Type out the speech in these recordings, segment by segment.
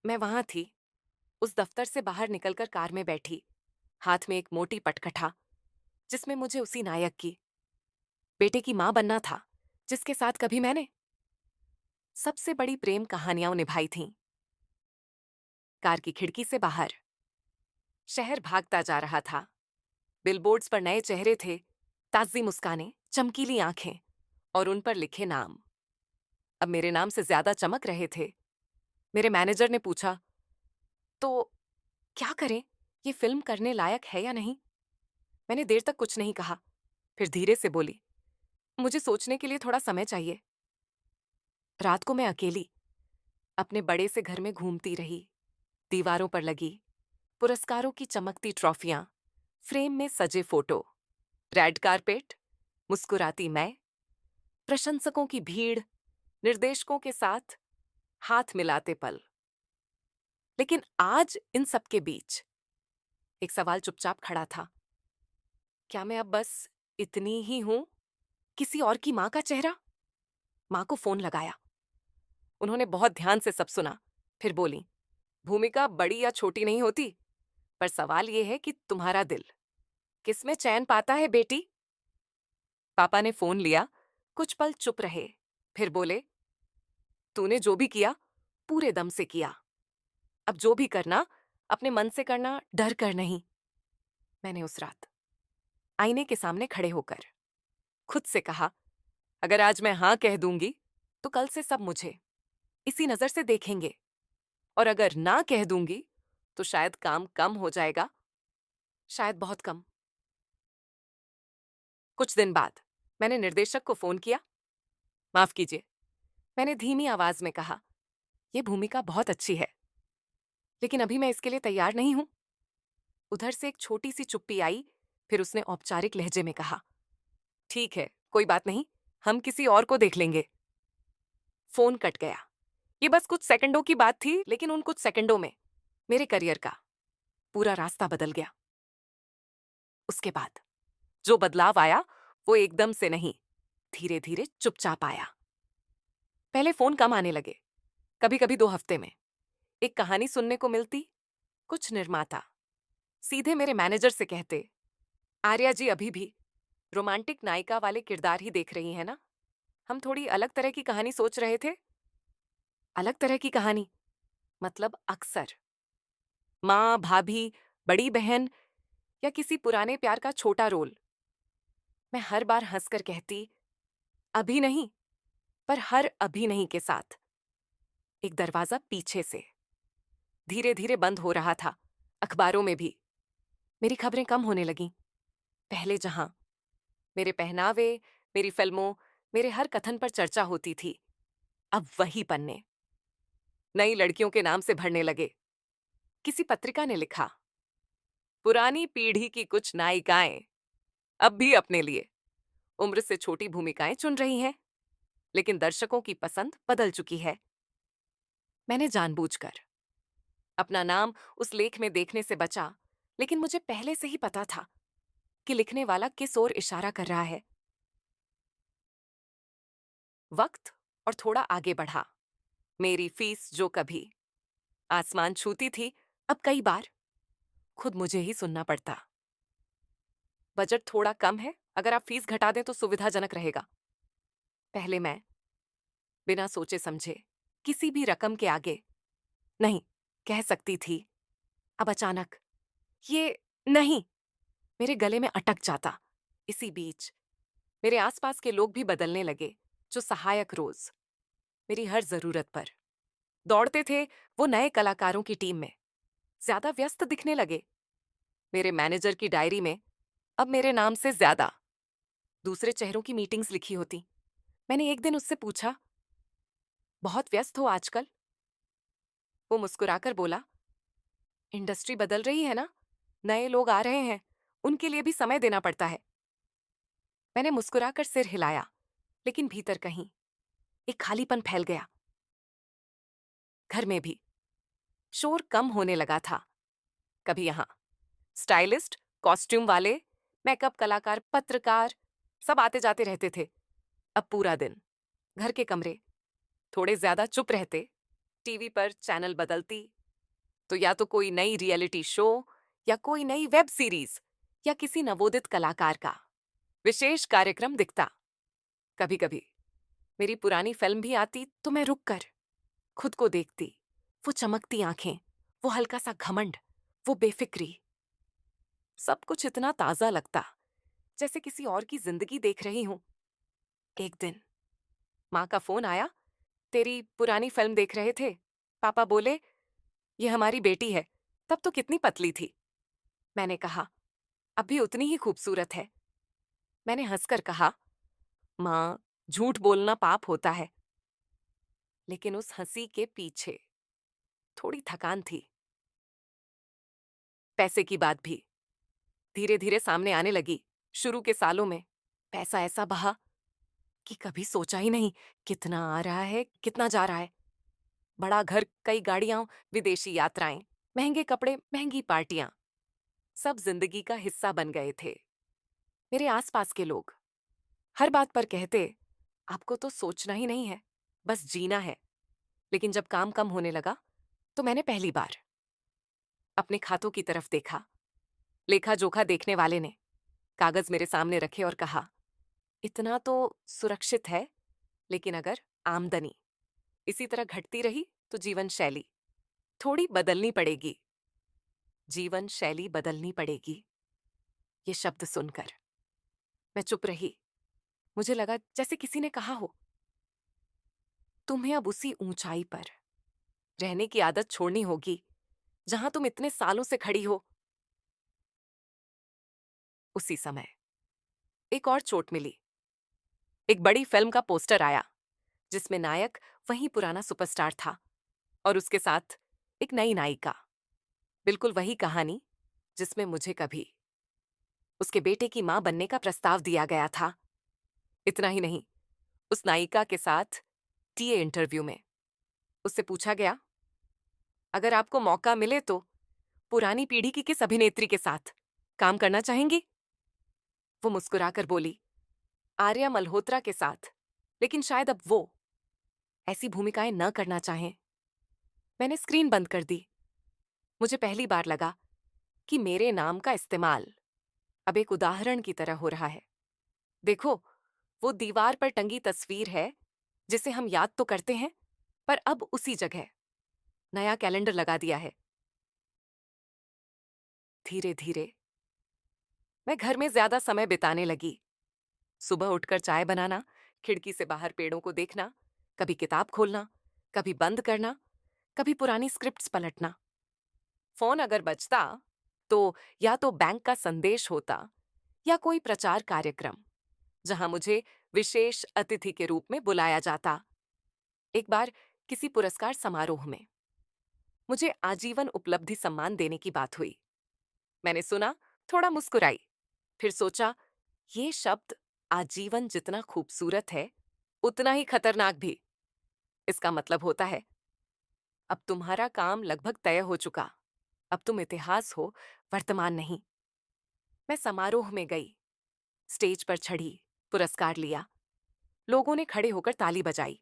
मैं वहां थी, उस दफ्तर से बाहर निकलकर कार में बैठी, हाथ में एक मोटी पटकथा जिसमें मुझे उसी नायक की, बेटे की मां बनना था, जिसके साथ कभी मैंने सबसे बड़ी प्रेम कहानियां निभाई थीं। कार की खिड़की से बाहर शहर भागता जा रहा था। बिलबोर्ड्स पर नए चेहरे थे, ताजी मुस्कानें, चमकीली आंखें और उन पर लिखे नाम अब मेरे नाम से ज्यादा चमक रहे थे। मेरे मैनेजर ने पूछा, तो क्या करें, ये फिल्म करने लायक है या नहीं? मैंने देर तक कुछ नहीं कहा, फिर धीरे से बोली, मुझे सोचने के लिए थोड़ा समय चाहिए। रात को मैं अकेली अपने बड़े से घर में घूमती रही। दीवारों पर लगी पुरस्कारों की चमकती ट्रॉफियां, फ्रेम में सजे फोटो, रेड कारपेट, मुस्कुराती मैं, प्रशंसकों की भीड़, निर्देशकों के साथ हाथ मिलाते पल। लेकिन आज इन सब के बीच एक सवाल चुपचाप खड़ा था। क्या मैं अब बस इतनी ही हूं, किसी और की मां का चेहरा? मां को फोन लगाया। उन्होंने बहुत ध्यान से सब सुना, फिर बोली, भूमिका बड़ी या छोटी नहीं होती, पर सवाल यह है कि तुम्हारा दिल किसमें चैन पाता है बेटी। पापा ने फोन लिया, कुछ पल चुप रहे, फिर बोले, तूने जो भी किया पूरे दम से किया। अब जो भी करना अपने मन से करना, डर कर नहीं। मैंने उस रात आईने के सामने खड़े होकर खुद से कहा, अगर आज मैं हां कह दूंगी तो कल से सब मुझे इसी नजर से देखेंगे, और अगर ना कह दूंगी तो शायद काम कम हो जाएगा, शायद बहुत कम। कुछ दिन बाद मैंने निर्देशक को फोन किया। माफ कीजिए, मैंने धीमी आवाज में कहा, यह भूमिका बहुत अच्छी है, लेकिन अभी मैं इसके लिए तैयार नहीं हूं। उधर से एक छोटी सी चुप्पी आई, फिर उसने औपचारिक लहजे में कहा, ठीक है, कोई बात नहीं, हम किसी और को देख लेंगे। फोन कट गया। ये बस कुछ सेकंडों की बात थी, लेकिन उन कुछ सेकंडों में मेरे करियर का पूरा रास्ता बदल गया। उसके बाद जो बदलाव आया वो एकदम से नहीं, धीरे धीरे चुपचाप आया। पहले फोन कम आने लगे, कभी कभी 2 हफ्ते में एक कहानी सुनने को मिलती। कुछ निर्माता सीधे मेरे मैनेजर से कहते, आर्या जी अभी भी रोमांटिक नायिका वाले किरदार ही देख रही हैं ना? हम थोड़ी अलग तरह की कहानी सोच रहे थे। अलग तरह की कहानी मतलब अक्सर माँ, भाभी, बड़ी बहन या किसी पुराने प्यार का छोटा रोल। मैं हर बार हंसकर कहती, अभी नहीं, पर हर अभी नहीं के साथ एक दरवाजा पीछे से धीरे धीरे बंद हो रहा था। अखबारों में भी मेरी खबरें कम होने लगीं। पहले जहां मेरे पहनावे, मेरी फिल्मों, मेरे हर कथन पर चर्चा होती थी, अब वही पन्ने नई लड़कियों के नाम से भरने लगे। किसी पत्रिका ने लिखा, पुरानी पीढ़ी की कुछ नायिकाएं अब भी अपने लिए उम्र से छोटी भूमिकाएं चुन रही हैं, लेकिन दर्शकों की पसंद बदल चुकी है। मैंने जानबूझकर अपना नाम उस लेख में देखने से बचा, लेकिन मुझे पहले से ही पता था कि लिखने वाला किस ओर इशारा कर रहा है। वक्त और थोड़ा आगे बढ़ा। मेरी फीस जो कभी आसमान छूती थी, अब कई बार खुद मुझे ही सुनना पड़ता। बजट थोड़ा कम है, अगर आप फीस घटा दें तो सुविधाजनक रहेगा। पहले मैं बिना सोचे समझे किसी भी रकम के आगे नहीं कह सकती थी। अब अचानक ये नहीं मेरे गले में अटक जाता। इसी बीच मेरे आसपास के लोग भी बदलने लगे, जो सहायक रोज मेरी हर जरूरत पर दौड़ते थे। वो नए कलाकारों की टीम में ज्यादा व्यस्त दिखने लगे। मेरे मैनेजर की डायरी में अब मेरे नाम से ज्यादा दूसरे चेहरों की मीटिंग्स लिखी होती। मैंने एक दिन उससे पूछा, बहुत व्यस्त हो आजकल? वो मुस्कुराकर बोला, इंडस्ट्री बदल रही है ना, नए लोग आ रहे हैं, उनके लिए भी समय देना पड़ता है। मैंने मुस्कुराकर सिर हिलाया, लेकिन भीतर कहीं एक खालीपन फैल गया। घर में भी शोर कम होने लगा था। कभी यहाँ स्टाइलिस्ट, कॉस्ट्यूम वाले, मेकअप कलाकार, पत्रकार सब आते जाते रहते थे। अब पूरा दिन घर के कमरे थोड़े ज्यादा चुप रहते, टीवी पर चैनल बदलती तो या तो कोई नई रियलिटी शो या कोई नई वेब सीरीज या किसी नवोदित कलाकार का विशेष कार्यक्रम दिखता। कभी कभी मेरी पुरानी फिल्म भी आती तो मैं रुककर खुद को देखती। वो चमकती आंखें, वो हल्का सा घमंड, वो बेफिक्री, सब कुछ इतना ताजा लगता, जैसे किसी और की जिंदगी देख रही हूं। एक दिन माँ का फोन आया, तेरी पुरानी फिल्म देख रहे थे। पापा बोले, ये हमारी बेटी है, तब तो कितनी पतली थी। मैंने कहा, अब भी उतनी ही खूबसूरत है। मैंने हंसकर कहा, माँ, झूठ बोलना पाप होता है। लेकिन उस हंसी के पीछे थोड़ी थकान थी। पैसे की बात भी धीरे धीरे सामने आने लगी। शुरू के सालों में पैसा ऐसा बहा कि कभी सोचा ही नहीं कितना आ रहा है, कितना जा रहा है। बड़ा घर, कई गाड़ियां, विदेशी यात्राएं, महंगे कपड़े, महंगी पार्टियां, सब जिंदगी का हिस्सा बन गए थे। मेरे आसपास के लोग हर बात पर कहते, आपको तो सोचना ही नहीं है, बस जीना है। लेकिन जब काम कम होने लगा तो मैंने पहली बार अपने खातों की तरफ देखा। लेखा जोखा देखने वाले ने कागज मेरे सामने रखे और कहा, इतना तो सुरक्षित है, लेकिन अगर आमदनी इसी तरह घटती रही तो जीवन शैली थोड़ी बदलनी पड़ेगी। जीवन शैली बदलनी पड़ेगी। ये शब्द सुनकर मैं चुप रही। मुझे लगा जैसे किसी ने कहा हो, तुम्हें अब उसी ऊंचाई पर रहने की आदत छोड़नी होगी जहां तुम इतने सालों से खड़ी हो। उसी समय एक और चोट मिली। एक बड़ी फिल्म का पोस्टर आया जिसमें नायक वही पुराना सुपरस्टार था और उसके साथ एक नई नायिका। बिल्कुल वही कहानी जिसमें मुझे कभी उसके बेटे की मां बनने का प्रस्ताव दिया गया था। इतना ही नहीं, उस नायिका के साथ टीए इंटरव्यू में उससे पूछा गया, अगर आपको मौका मिले तो पुरानी पीढ़ी की किस अभिनेत्री के साथ काम करना चाहेंगी? वो मुस्कुराकर बोली, आर्या मल्होत्रा के साथ, लेकिन शायद अब वो ऐसी भूमिकाएं न करना चाहें। मैंने स्क्रीन बंद कर दी। मुझे पहली बार लगा कि मेरे नाम का इस्तेमाल अब एक उदाहरण की तरह हो रहा है। देखो, वो दीवार पर टंगी तस्वीर है जिसे हम याद तो करते हैं, पर अब उसी जगह नया कैलेंडर लगा दिया है। धीरे धीरे मैं घर में ज्यादा समय बिताने लगी। सुबह उठकर चाय बनाना, खिड़की से बाहर पेड़ों को देखना, कभी किताब खोलना, कभी बंद करना, कभी पुरानी स्क्रिप्ट्स पलटना। फोन अगर बजता तो या तो बैंक का संदेश होता या कोई प्रचार कार्यक्रम जहां मुझे विशेष अतिथि के रूप में बुलाया जाता। एक बार किसी पुरस्कार समारोह में मुझे आजीवन उपलब्धि सम्मान देने की बात हुई। मैंने सुना, थोड़ा मुस्कुराई, फिर सोचा, ये शब्द आजीवन जितना खूबसूरत है उतना ही खतरनाक भी। इसका मतलब होता है, अब तुम्हारा काम लगभग तय हो चुका, अब तुम इतिहास हो, वर्तमान नहीं। मैं समारोह में गई, स्टेज पर चढ़ी, पुरस्कार लिया। लोगों ने खड़े होकर ताली बजाई।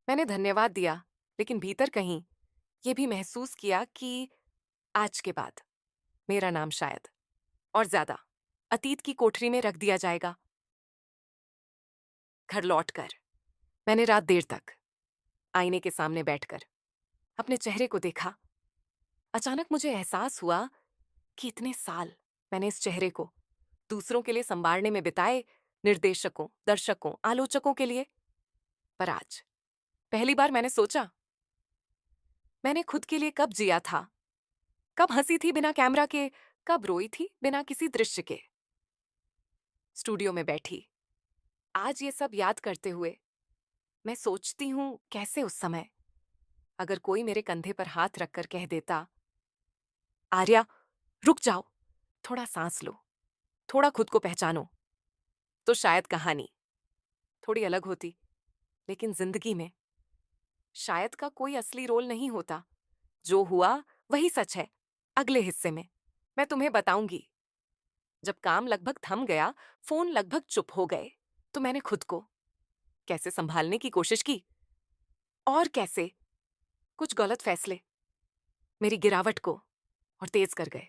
मैंने धन्यवाद दिया, लेकिन भीतर कहीं ये भी महसूस किया कि आज के बाद मेरा नाम शायद और ज्यादा अतीत की कोठरी में रख दिया जाएगा। घर लौटकर मैंने रात देर तक आईने के सामने बैठकर अपने चेहरे को देखा। अचानक मुझे एहसास हुआ कि इतने साल मैंने इस चेहरे को दूसरों के लिए संवारने में बिताए, निर्देशकों, दर्शकों, आलोचकों के लिए। पर आज पहली बार मैंने सोचा, मैंने खुद के लिए कब जिया था, कब हंसी थी बिना कैमरा के, कब रोई थी बिना किसी दृश्य के। स्टूडियो में बैठी आज ये सब याद करते हुए मैं सोचती हूं, कैसे उस समय अगर कोई मेरे कंधे पर हाथ रखकर कह देता, आर्या, रुक जाओ, थोड़ा सांस लो, थोड़ा खुद को पहचानो, तो शायद कहानी थोड़ी अलग होती। लेकिन जिंदगी में शायद का कोई असली रोल नहीं होता। जो हुआ वही सच है। अगले हिस्से में मैं तुम्हें बताऊंगी। जब काम लगभग थम गया, फोन लगभग चुप हो गए, तो मैंने खुद को कैसे संभालने की कोशिश की और कैसे कुछ गलत फैसले मेरी गिरावट को और तेज कर गए।